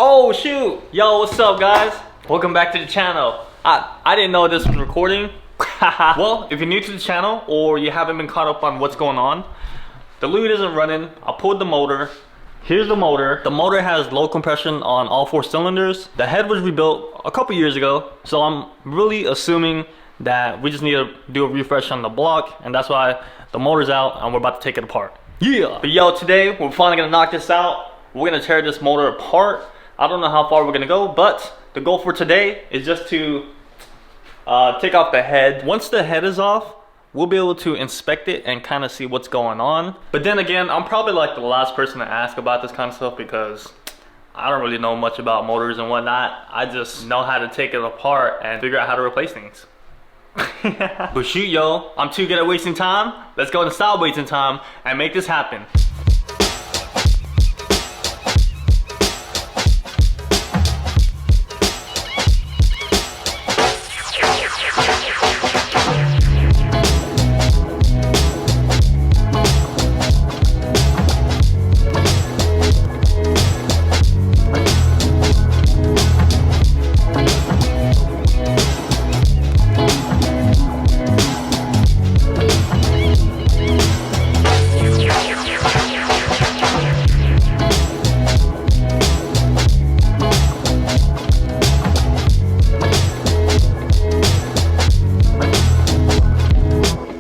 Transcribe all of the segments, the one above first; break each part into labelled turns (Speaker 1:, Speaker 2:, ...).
Speaker 1: Oh shoot! Yo, what's up guys? Welcome back to the channel. I didn't know this was recording. Well, if you're new to the channel or you haven't been caught up on what's going on, the lube isn't running. I pulled the motor. Here's the motor. The motor has low compression on all 4 cylinders. The head was rebuilt a couple years ago, so I'm really assuming that we just need to do a refresh on the block, and that's why the motor's out and we're about to take it apart. Yeah! But yo, today we're finally gonna knock this out. We're gonna tear this motor apart. I don't know how far we're gonna go, but the goal for today is just to take off the head. Once the head is off, we'll be able to inspect it and kind of see what's going on. But then again, I'm probably like the last person to ask about this kind of stuff because I don't really know much about motors and whatnot. I just know how to take it apart and figure out how to replace things. But shoot, yo, I'm too good at wasting time. Let's go and stop wasting time and make this happen.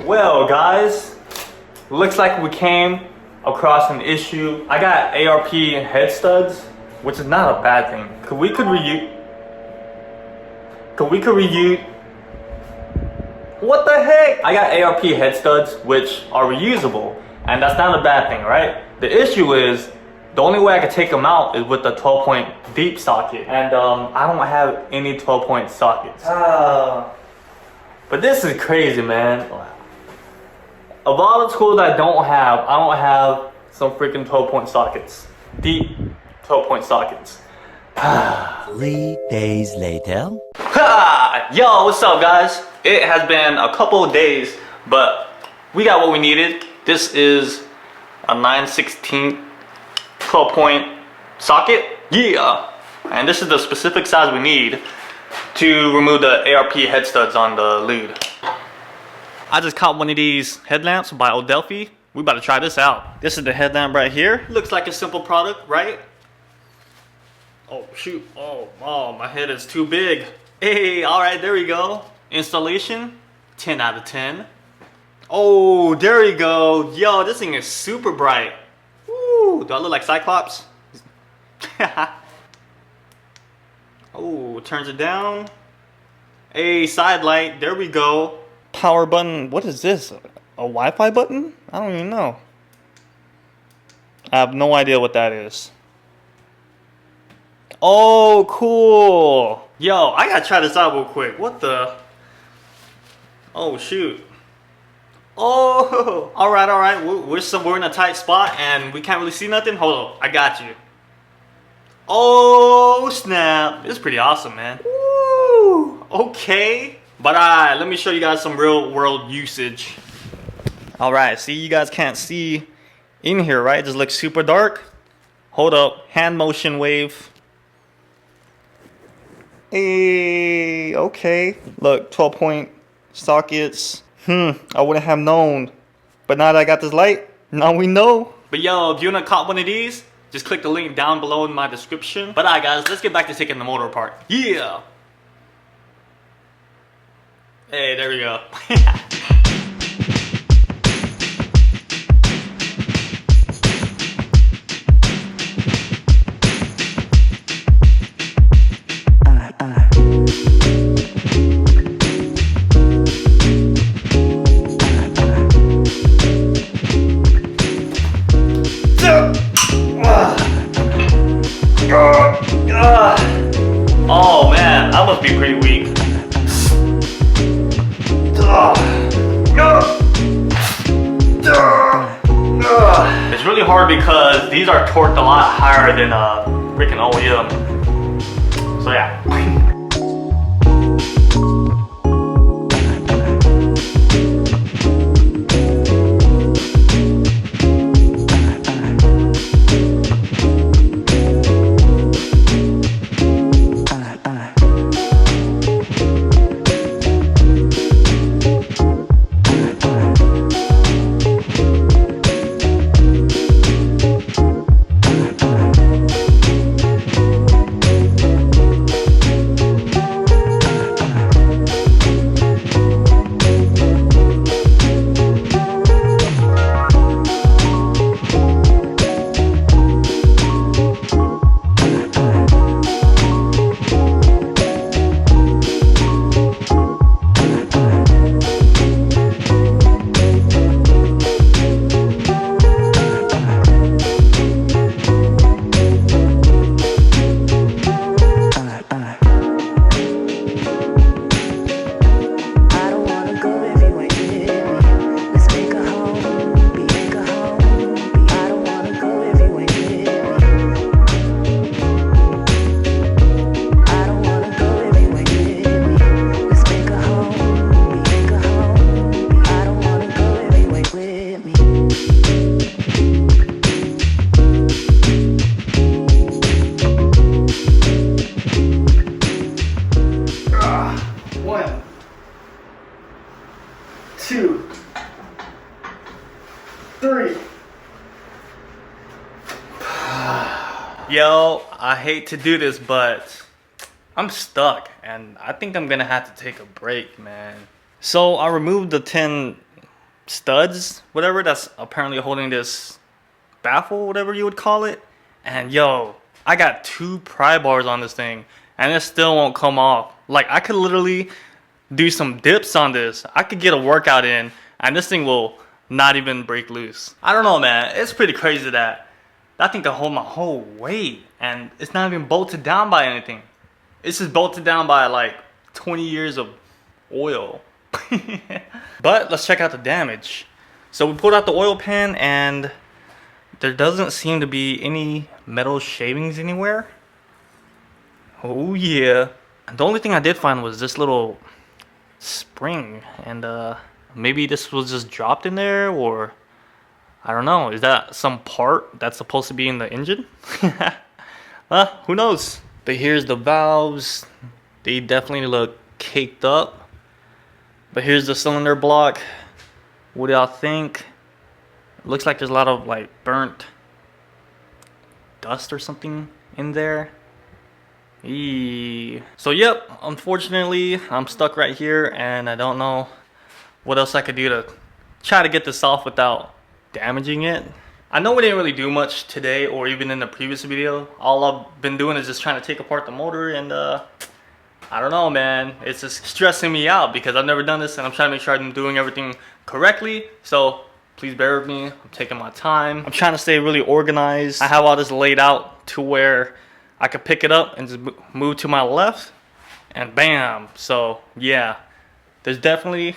Speaker 1: Well guys, looks like we came across an issue. I got ARP head studs, which is not a bad thing. We could reuse. What the heck? I got ARP head studs which are reusable, and that's not a bad thing, right? The issue is the only way I could take them out is with the 12-point deep socket, and I don't have any 12-point sockets. But this is crazy, man. Of all the tools I don't have some freaking 12-point sockets. Deep 12-point sockets.
Speaker 2: 3 days later.
Speaker 1: Yo, what's up guys? It has been a couple of days, but we got what we needed. This is a 9/16 12-point socket. Yeah. And this is the specific size we need to remove the ARP head studs on the lube. I just caught one of these headlamps by Odelphi. We about to try this out. This is the headlamp right here. Looks like a simple product, right? Oh shoot, oh, my head is too big. Hey, all right, there we go. Installation, 10 out of 10. Oh, there we go. Yo, this thing is super bright. Woo, do I look like Cyclops? Oh, turns it down. Hey, side light, there we go. Power button, what is this? A Wi-Fi button? I don't even know. I have no idea what that is. Oh, cool. Yo, I gotta try this out real quick. What the? Oh, shoot. Oh, all right. We're in a tight spot and we can't really see nothing. Hold on, I got you. Oh, snap. This is pretty awesome, man. Woo, okay. But let me show you guys some real world usage. All right, see, you guys can't see in here, right? It just looks super dark. Hold up, hand motion wave. Hey, okay. Look, 12-point sockets. I wouldn't have known. But now that I got this light, now we know. But yo, if you wanna cop one of these, just click the link down below in my description. But alright guys, let's get back to taking the motor apart. Yeah. Hey, there we go. Oh man, that must be pretty weak. It's really hard because these are torqued a lot higher than freaking OEM. So yeah. Yo, I hate to do this, but I'm stuck and I think I'm gonna have to take a break, man. So I removed the 10 studs, whatever, that's apparently holding this baffle, whatever you would call it. And yo, I got 2 pry bars on this thing and it still won't come off. Like, I could literally do some dips on this. I could get a workout in and this thing will not even break loose. I don't know, man. It's pretty crazy that that thing can hold my whole weight and it's not even bolted down by anything. It's just bolted down by like 20 years of oil. But let's check out the damage. So we pulled out the oil pan and there doesn't seem to be any metal shavings anywhere. Oh yeah. The only thing I did find was this little spring, and maybe this was just dropped in there, or I don't know. Is that some part that's supposed to be in the engine? Who knows? But here's the valves. They definitely look caked up. But here's the cylinder block. What do y'all think? It looks like there's a lot of like burnt dust or something in there. Eee. So yep, unfortunately I'm stuck right here and I don't know what else I could do to try to get this off without damaging it. I know we didn't really do much today or even in the previous video. All I've been doing is just trying to take apart the motor, and I don't know, man. It's just stressing me out because I've never done this and I'm trying to make sure I'm doing everything correctly. So please bear with me. I'm taking my time. I'm trying to stay really organized. I have all this laid out to where I could pick it up and just move to my left and bam. So yeah, there's definitely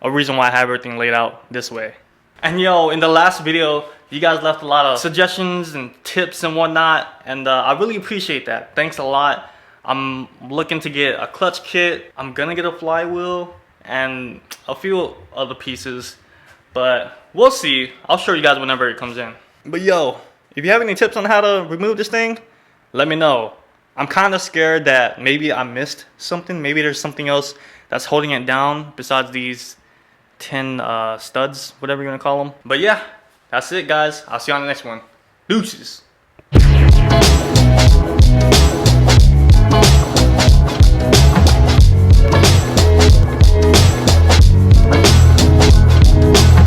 Speaker 1: a reason why I have everything laid out this way. And yo, in the last video, you guys left a lot of suggestions and tips and whatnot, and I really appreciate that. Thanks a lot. I'm looking to get a clutch kit. I'm gonna get a flywheel and a few other pieces, but we'll see. I'll show you guys whenever it comes in. But yo, if you have any tips on how to remove this thing, let me know. I'm kind of scared that maybe I missed something. Maybe there's something else that's holding it down besides these 10 studs, whatever you want to call them. But yeah, that's it, guys. I'll see you on the next one. Deuces.